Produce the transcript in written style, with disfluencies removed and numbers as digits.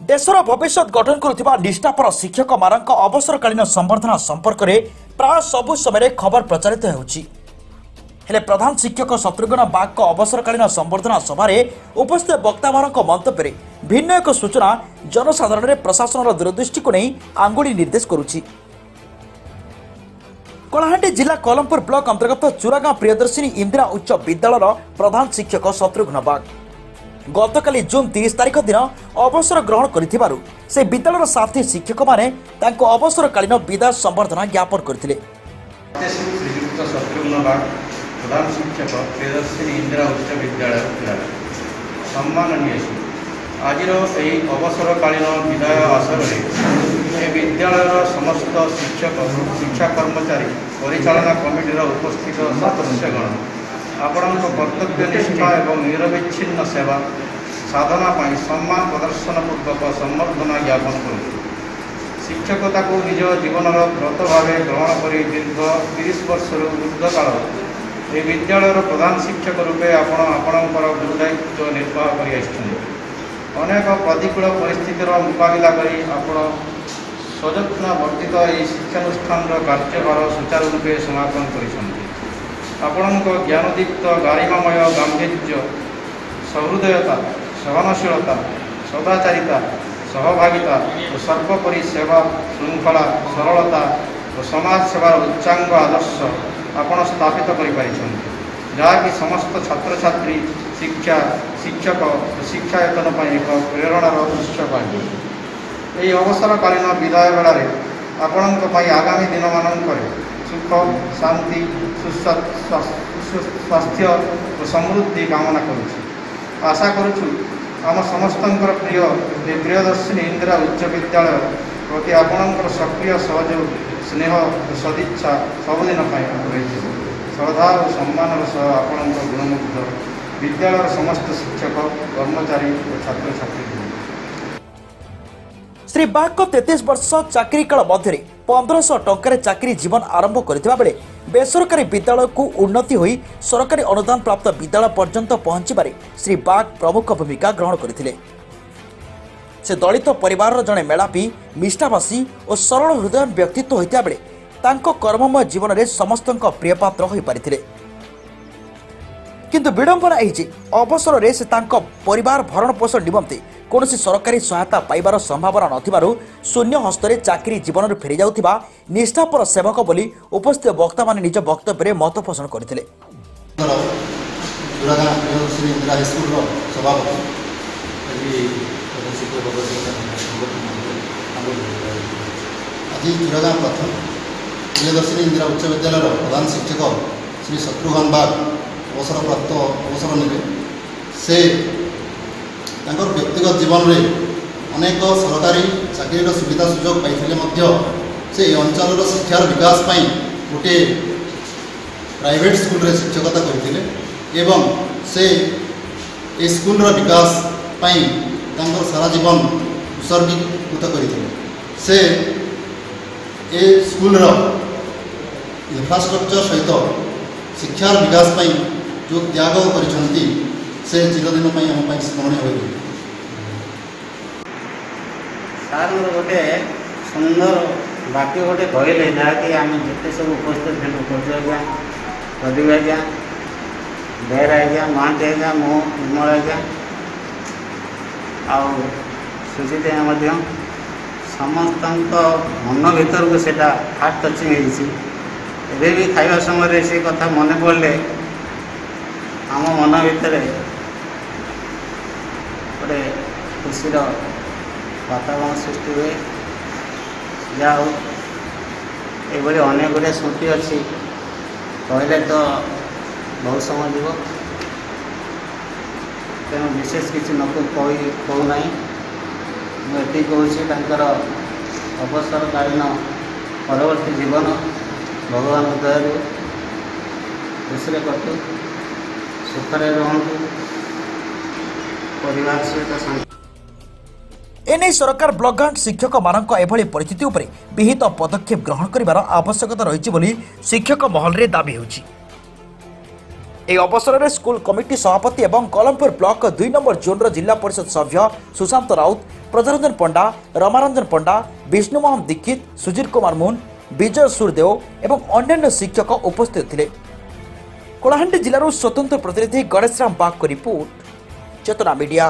देशर भविष्य गठन करुवा निष्ठापर शिक्षक मानक अवसरकालीन संबर्धना संपर्क में प्राय सबु समय खबर प्रचारित होउछि। हेले प्रधान शिक्षक शत्रुघ्न बाग अवसरकालीन संबर्धना सभार उपस्थित वक्ता मानक मंतव्य भिन्न एक सूचना जनसाधारण प्रशासन दूरदृष्टि को नहीं आंगुड़ी निर्देश करुछि। कलाहांडी जिला कलमपुर ब्लॉक अंतर्गत चुरागां प्रियदर्शिनी इंदिरा उच्च विद्यालय प्रधान शिक्षक शत्रुघ्न बाग गतकाली जून 30 तारिख दिन अवसर ग्रहण करिथिबारु से विद्यालयर साथी शिक्षक माने तांको अवसरकालीन विदाय संबर्धना ज्ञापन करथिले। श्रीयुक्त शत्रुघ्न बाग प्रधान शिक्षक प्रियदर्शिनी इंदिरा उच्च विद्यालय सम्माननीय आज अवसरकालीन विदाय आसर में विद्यालय समस्त शिक्षक शिक्षा कर्मचारी परिचालना कमिटीर उपस्थित सदस्यगण आपण कर्तव्य निष्ठा एवं निरविच्छिन्न सेवा साधना पर सम्मान प्रदर्शन पूर्वक संबर्धना ज्ञापन कर शिक्षकता को निज जीवन व्रत भाव ग्रहण कर दीर्घ 30 वर्ष ऊर्ध्व काल ए विद्यालय प्रधान शिक्षक रूपे आपणकर गुरुदायित्व निर्वाह कर अनेक प्रतिकूल परिस्थितिर मुकाबला करी आपण सजत्न वर्तित यह शिक्षानुष्ठान कार्यभार सुचारू रूपे समापन कर ज्ञानदीप्त गारिमामय गांभीर्य सहृदयता सहनशीलता सदाचारिता सहभागिता और सर्वोपरि सेवा श्रृंखला सरलता और समाज सेवार उच्चांग आदर्श आपण स्थापित कर जहाँकि समस्त छात्र छात्री शिक्षा शिक्षक और शिक्षायतन पर एक प्रेरणार उत्स पाए। यही अवसरकालीन विदाय बेलार आपण आगामी दिन मानक सुख शांति स्वास्थ्य और समृद्धि कामना करुछु। आशा करुछु आम समस्त प्रिय प्रियदर्शिनी इंदिरा उच्च विद्यालय प्रति आपणकर सक्रिय सहयोग स्नेह और सदिच्छा सबुदिन रही श्रद्धा और सम्मान सह आपण गुणमुग्ध विद्यालय समस्त शिक्षक कर्मचारी और छात्र छात्री। श्री बाग को 33 वर्ष चाकरी काल मध्य 1500 टंकार चाकरी जीवन आरंभ करथिबा बेले बेसरकारी विद्यालय को उन्नति होई सरकारी अनुदान प्राप्त विद्यालय पर्यंत पहुंचबारे श्री बाग प्रमुख भूमिका ग्रहण करथिले। से दलित परिवार जड़े मेलापी निष्ठावासी और सरल हृदय व्यक्तित्व होता बेले तांको कर्ममय जीवन में समस्त प्रिय पात्र हो पारिथिले। किंतु विडंबना एही अवसर में से तांको परिवार भरण पोषण निमंते कौन सरकारी सहायता पाइबार संभावना नथिबारु शून्य हस्तरे चाकरी जीवन फेरी जाउथिबा निष्ठापर सेवक बोली उपस्थित वक्ता माने निज वक्तव्य मत पोषण करथिले। प्रियदर्शिनी इंदिरा उच्च विद्यालय प्रधान शिक्षक श्री शत्रुघ्न बाग अवसर प्राप्त अवसर ने से व्यक्तिगत जीवन में अनेक सरकारी चाकरी सुविधा सुजोग पाई से अंचल शिक्षार विकास गोटे प्राइवेट स्कूल रे शिक्षकता करते एवं से ए स्कूल विकास सारा जीवन उत्सर्गीकृत करते से ए स्कूल इंफ्रास्ट्रक्चर सहित शिक्षार विकास जो त्याग करछंती से चिरदिन आम स्मरणीय हो सार गोटे सुंदर बाकी गोटे कहले जहाँकि आम जिते सब उपस्थित थे प्रदीप आज्ञा प्रदीप आज्ञा बेहरा आज्ञा महांती आज्ञा मो निर्मल आज्ञा आ सुजित आज्ञा समस्त मन भर को सेटा हार्ट टचिंग होती भी खाइबा समय से कथा मन पड़े आम मन भर गोटे खुशी वातावरण सृष्टि हुए जहाँ ये अनेक गुड़े स्मृति अच्छी कहले तो बहुत समय जीव तेणु विशेष किसी न कहूना मुझे कहूँ अवसरकालीन परवर्ती जीवन भगवान दयालु खुशी कटु सुखरे रुहतु परिवार सहित एने सरकार ब्लॉकग्रांट शिक्षक मानक एभली परिस्थिति उपरे विहित पदक्षेप ग्रहण करिवार आवश्यकता रही शिक्षक महल रे दाबी होछि। ଏହି ଅବସରରେ ସ୍କୁଲ କମିଟି ସଭାପତି ଏବଂ କଲମପୁର ବ୍ଲକ 2 ନମ୍ବର ଜୋନ୍ର ଜିଲ୍ଲା ପରିଷଦ ସଭ୍ୟ ସୁଶାନ୍ତ ରାଉତ, ପ୍ରଜାରଞ୍ଜନ ପଣ୍ଡା, ରମାରଞ୍ଜନ ପଣ୍ଡା, ବିଷ୍ଣୁ ମୋହନ ଦୀକ୍ଷିତ, ସୁଜିତ କୁମାର ମୁନ୍, ବିଜୟ ସୁରଦେଓ ଏବଂ ଅନ୍ୟାନ୍ୟ ଶିକ୍ଷକ ଉପସ୍ଥିତ ଥିଲେ। କଳାହାଣ୍ଡି ଜିଲ୍ଲାରୁ ସ୍ୱତନ୍ତ୍ର ପ୍ରତିନିଧି ଗଣେଶ ରାମ ବାଗଙ୍କ ରିପୋର୍ଟ, ଚେତନା ମିଡ଼ିଆ।